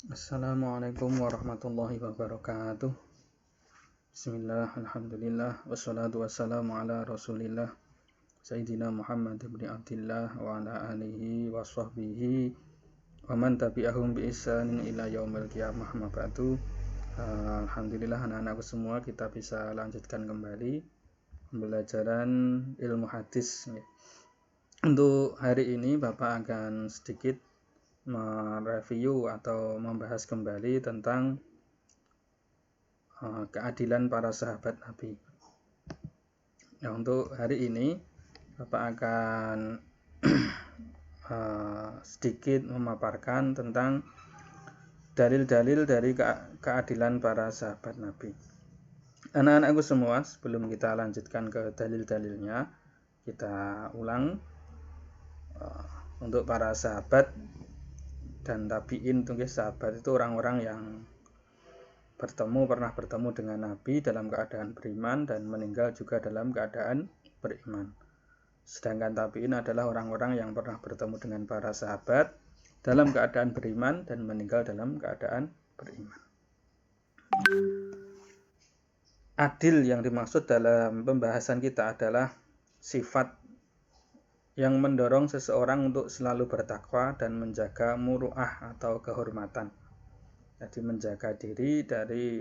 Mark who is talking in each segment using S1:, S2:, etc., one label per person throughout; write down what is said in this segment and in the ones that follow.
S1: Assalamualaikum warahmatullahi wabarakatuh. Bismillah, alhamdulillah, wassalatu wassalamu ala rasulillah Sayyidina Muhammad ibn Abdillah wa ala alihi wa sahbihi wa man tabi'ahum bi ihsanin ila yaumil qiyamah ma ba'du. Alhamdulillah anak-anakku semua, kita bisa lanjutkan kembali pembelajaran ilmu hadis. Untuk hari ini Bapak akan sedikit mereview atau membahas kembali tentang keadilan para sahabat Nabi. Nah, untuk hari ini Bapak akan sedikit memaparkan tentang dalil-dalil dari keadilan para sahabat Nabi. Anak-anakku semua, sebelum kita lanjutkan ke dalil-dalilnya, kita ulang untuk para sahabat dan tabi'in. Sahabat itu orang-orang yang pernah bertemu dengan Nabi dalam keadaan beriman dan meninggal juga dalam keadaan beriman. Sedangkan tabi'in adalah orang-orang yang pernah bertemu dengan para sahabat dalam keadaan beriman dan meninggal dalam keadaan beriman. Adil yang dimaksud dalam pembahasan kita adalah sifat yang mendorong seseorang untuk selalu bertakwa dan menjaga muru'ah atau kehormatan. Jadi menjaga diri dari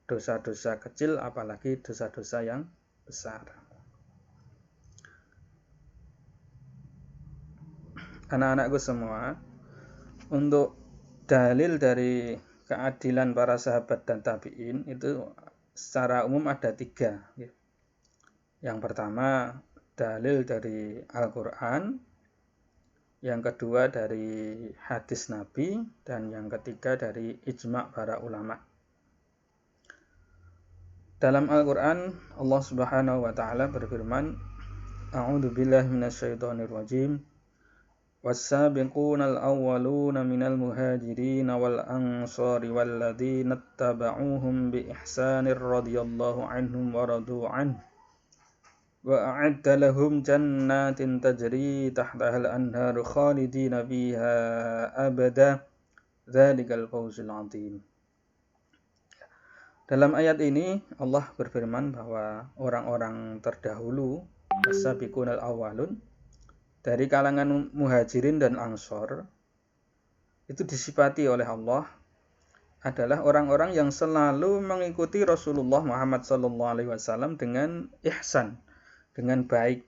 S1: dosa-dosa kecil, apalagi dosa-dosa yang besar. Anak-anakku semua, untuk dalil dari keadilan para sahabat dan tabi'in itu secara umum ada 3. Yang pertama, dalil dari Al-Quran, yang kedua dari hadis Nabi, dan yang ketiga dari ijma' para ulama. Dalam Al-Quran, Allah Subhanahu wa Ta'ala berfirman, A'udzu billahi minasyaitonir rajim. Was-sabiqunal awwaluna minal muhajirin wal ansari walladzina ittaba'uuhum bi ihsanir radhiyallahu anhum wa radu anhu. Wa a'adda lahum jannatin tajri tahtahal anharu khalidina fiha abada dzalikal fawzul 'adzim. Dalam ayat ini Allah berfirman bahwa orang-orang terdahulu, as-sabiqunal awwalun, dari kalangan muhajirin dan ansor, itu disifati oleh Allah adalah orang-orang yang selalu mengikuti Rasulullah Muhammad SAW dengan ihsan, dengan baik,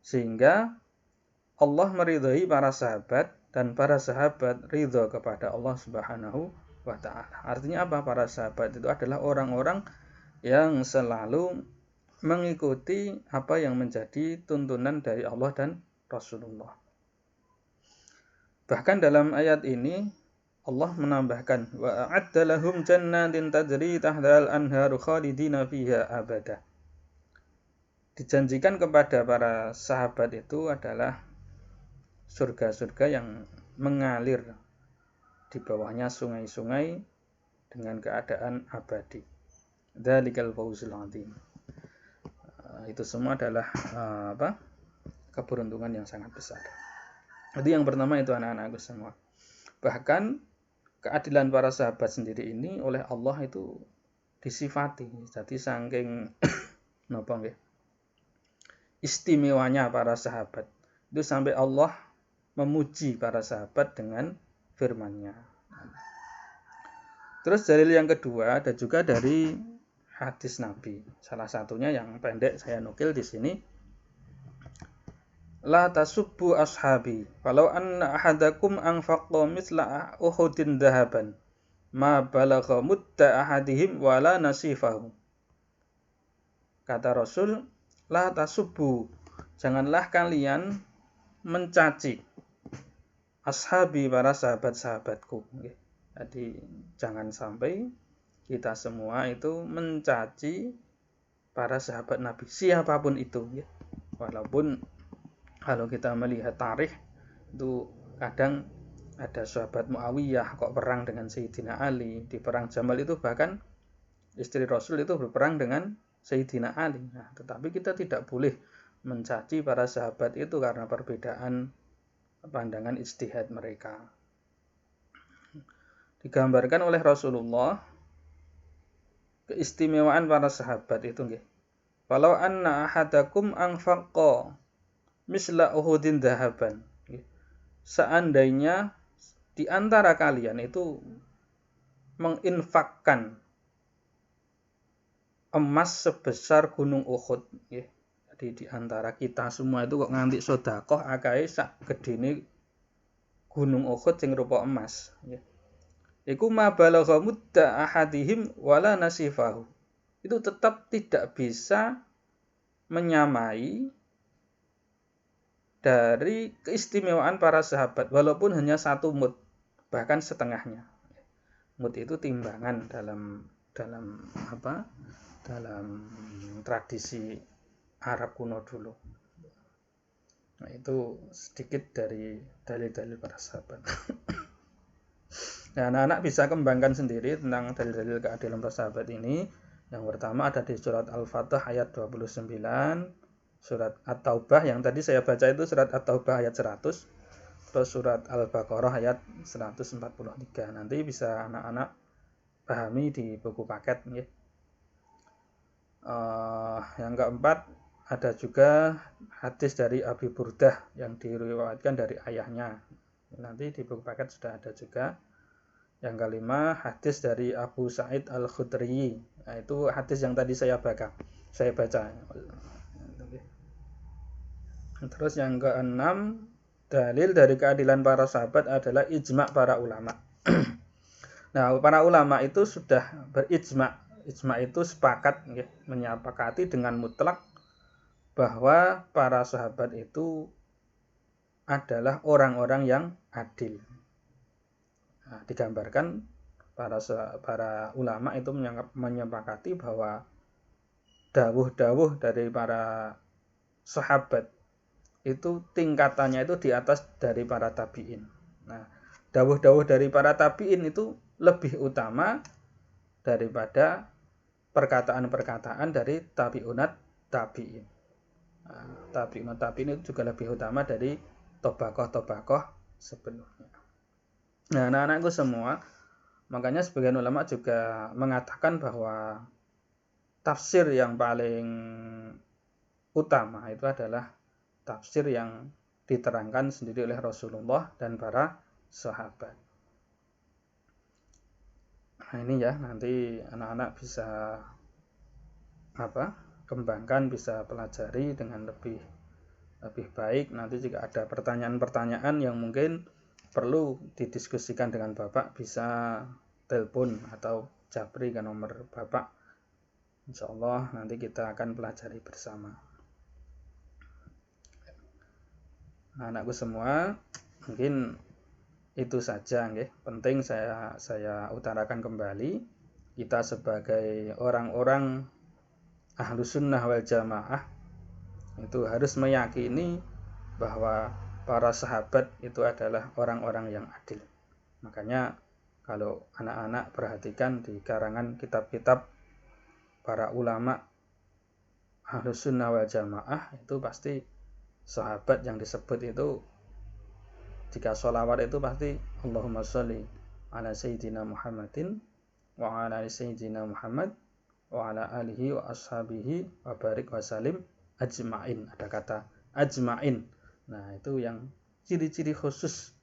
S1: sehingga Allah meridhai para sahabat dan para sahabat ridho kepada Allah Subhanahu wa Ta'ala. Artinya apa? Para sahabat itu adalah orang-orang yang selalu mengikuti apa yang menjadi tuntunan dari Allah dan Rasulullah. Bahkan dalam ayat ini Allah menambahkan, wa a'adda lahum jannatin tajri tahtahal anharu khalidina fiha abada. Dijanjikan kepada para sahabat itu adalah surga-surga yang mengalir di bawahnya sungai-sungai dengan keadaan abadi. Dzalikal fawzul 'adzim. Itu semua adalah keberuntungan yang sangat besar. Jadi yang pertama itu anak-anakku semua. Bahkan keadilan para sahabat sendiri ini oleh Allah itu disifati. Jadi saking istimewanya para sahabat itu sampai Allah memuji para sahabat dengan firman-Nya. Terus dalil yang kedua ada juga dari hadis Nabi. Salah satunya yang pendek saya nukil di sini. La tasubbu ashabi walau anna ahadakum anfaqa mithla Uhudin dhahaban ma balagha mudda ahadihim wala nasifahu. Kata Rasul, la tasubbu, janganlah kalian mencaci ashabi, para sahabat-sahabatku. Jadi jangan sampai kita semua itu mencaci para sahabat Nabi, siapapun itu. Walaupun kalau kita melihat tarikh itu kadang ada sahabat Muawiyah kok perang dengan Sayyidina Ali. Di perang Jamal itu bahkan istri Rasul itu berperang dengan Sayyidina Ali. Nah, tetapi kita tidak boleh mencaci para sahabat itu karena perbedaan pandangan ijtihad mereka. digambarkan oleh Rasulullah keistimewaan para sahabat itu nggih. Walau anna ahadakum anfaqa misla Uhudin dahaban. Seandainya di antara kalian itu menginfakkan emas sebesar gunung Uhud, nggih. Jadi di antara kita semua itu kok nganti sedekah akahe sak gedene gunung Uhud sing rupa emas, nggih. Iku ma balagha mudda ahadihim wala nasifahu. Itu tetap tidak bisa menyamai dari keistimewaan para sahabat walaupun hanya 1 mud, bahkan setengahnya. Mud itu timbangan dalam tradisi Arab kuno dulu. Nah, itu sedikit dari dalil-dalil para sahabat. Nah, anak-anak bisa kembangkan sendiri tentang dalil-dalil keadilan para sahabat ini. Yang pertama ada di surat Al-Fatah ayat 29, surat At-Taubah yang tadi saya baca itu surat At-Taubah ayat 100, terus surat Al-Baqarah ayat 143. Nanti bisa anak-anak pahami di buku paket. Yang keempat ada juga hadis dari Abi Burdah yang diriwayatkan dari ayahnya. Nanti di buku paket sudah ada juga. Yang kelima hadis dari Abu Sa'id Al-Khudri. Nah, itu hadis yang tadi saya baca. Terus yang keenam, dalil dari keadilan para sahabat adalah ijma' para ulama. Nah, para ulama itu sudah berijma'. Ijma' itu sepakat, menyepakati dengan mutlak bahwa para sahabat itu adalah orang-orang yang adil. Nah, digambarkan para ulama itu menyepakati bahwa dawuh-dawuh dari para sahabat itu tingkatannya itu di atas dari para tabi'in. Nah, dawuh-dawuh dari para tabi'in itu lebih utama daripada perkataan-perkataan dari tabi'unat tabi'in. Nah, tabi'unat tabi'in itu juga lebih utama dari tobakoh-tobakoh sebelumnya. Nah, anak-anakku semua, makanya sebagian ulama juga mengatakan bahwa tafsir yang paling utama itu adalah tafsir yang diterangkan sendiri oleh Rasulullah dan para sahabat. Nah, ini ya, nanti anak-anak bisa kembangkan, bisa pelajari dengan lebih baik. Nanti jika ada pertanyaan-pertanyaan yang mungkin perlu didiskusikan dengan Bapak, bisa telepon atau japri ke nomor Bapak. Insya Allah nanti kita akan pelajari bersama. Nah, anakku semua, mungkin itu saja, nggih. Penting saya utarakan kembali, kita sebagai orang-orang Ahlus Sunnah wal Jamaah itu harus meyakini bahwa para sahabat itu adalah orang-orang yang adil. Makanya kalau anak-anak perhatikan di karangan kitab-kitab para ulama Ahlus Sunnah wal Jamaah itu pasti sahabat yang disebut itu, jika sholawat itu pasti Allahumma sholli ala Sayyidina Muhammadin wa ala Sayyidina Muhammad wa ala alihi wa ashabihi wa barik wa salim ajma'in. Ada kata ajma'in. Nah, itu yang ciri-ciri khusus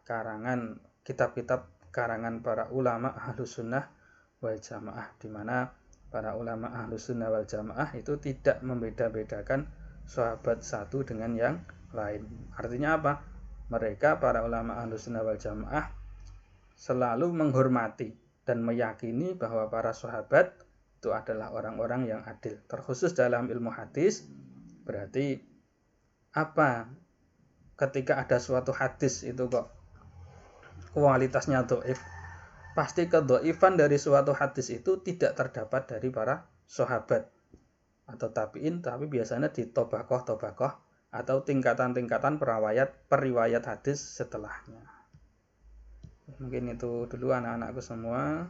S1: karangan kitab-kitab karangan para ulama Ahlus Sunnah wal Jamaah, di mana para ulama Ahlus Sunnah wal Jamaah itu tidak membeda-bedakan sahabat satu dengan yang lain. Artinya apa? Mereka para ulama Ahlus Sunnah wal Jamaah selalu menghormati dan meyakini bahwa para sahabat itu adalah orang-orang yang adil. Terkhusus dalam ilmu hadis, berarti apa? Ketika ada suatu hadis itu kok kualitasnya dhaif, pasti kedhaifan dari suatu hadis itu tidak terdapat dari para sahabat atau tabi'in, tapi biasanya di tobakoh atau tingkatan-tingkatan periwayat hadis setelahnya. Mungkin itu dulu anak-anakku semua.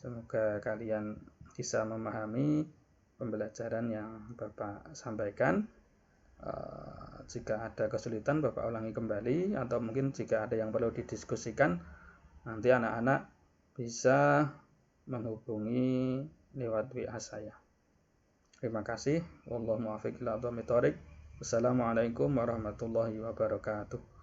S1: Semoga kalian bisa memahami pembelajaran yang Bapak sampaikan. Jika ada kesulitan Bapak ulangi kembali, atau mungkin jika ada yang perlu didiskusikan, nanti anak-anak bisa menghubungi lewat WA saya. Terima kasih. Wallahu muwaffiq ila aqwamit thoriq. Wassalamualaikum warahmatullahi wabarakatuh.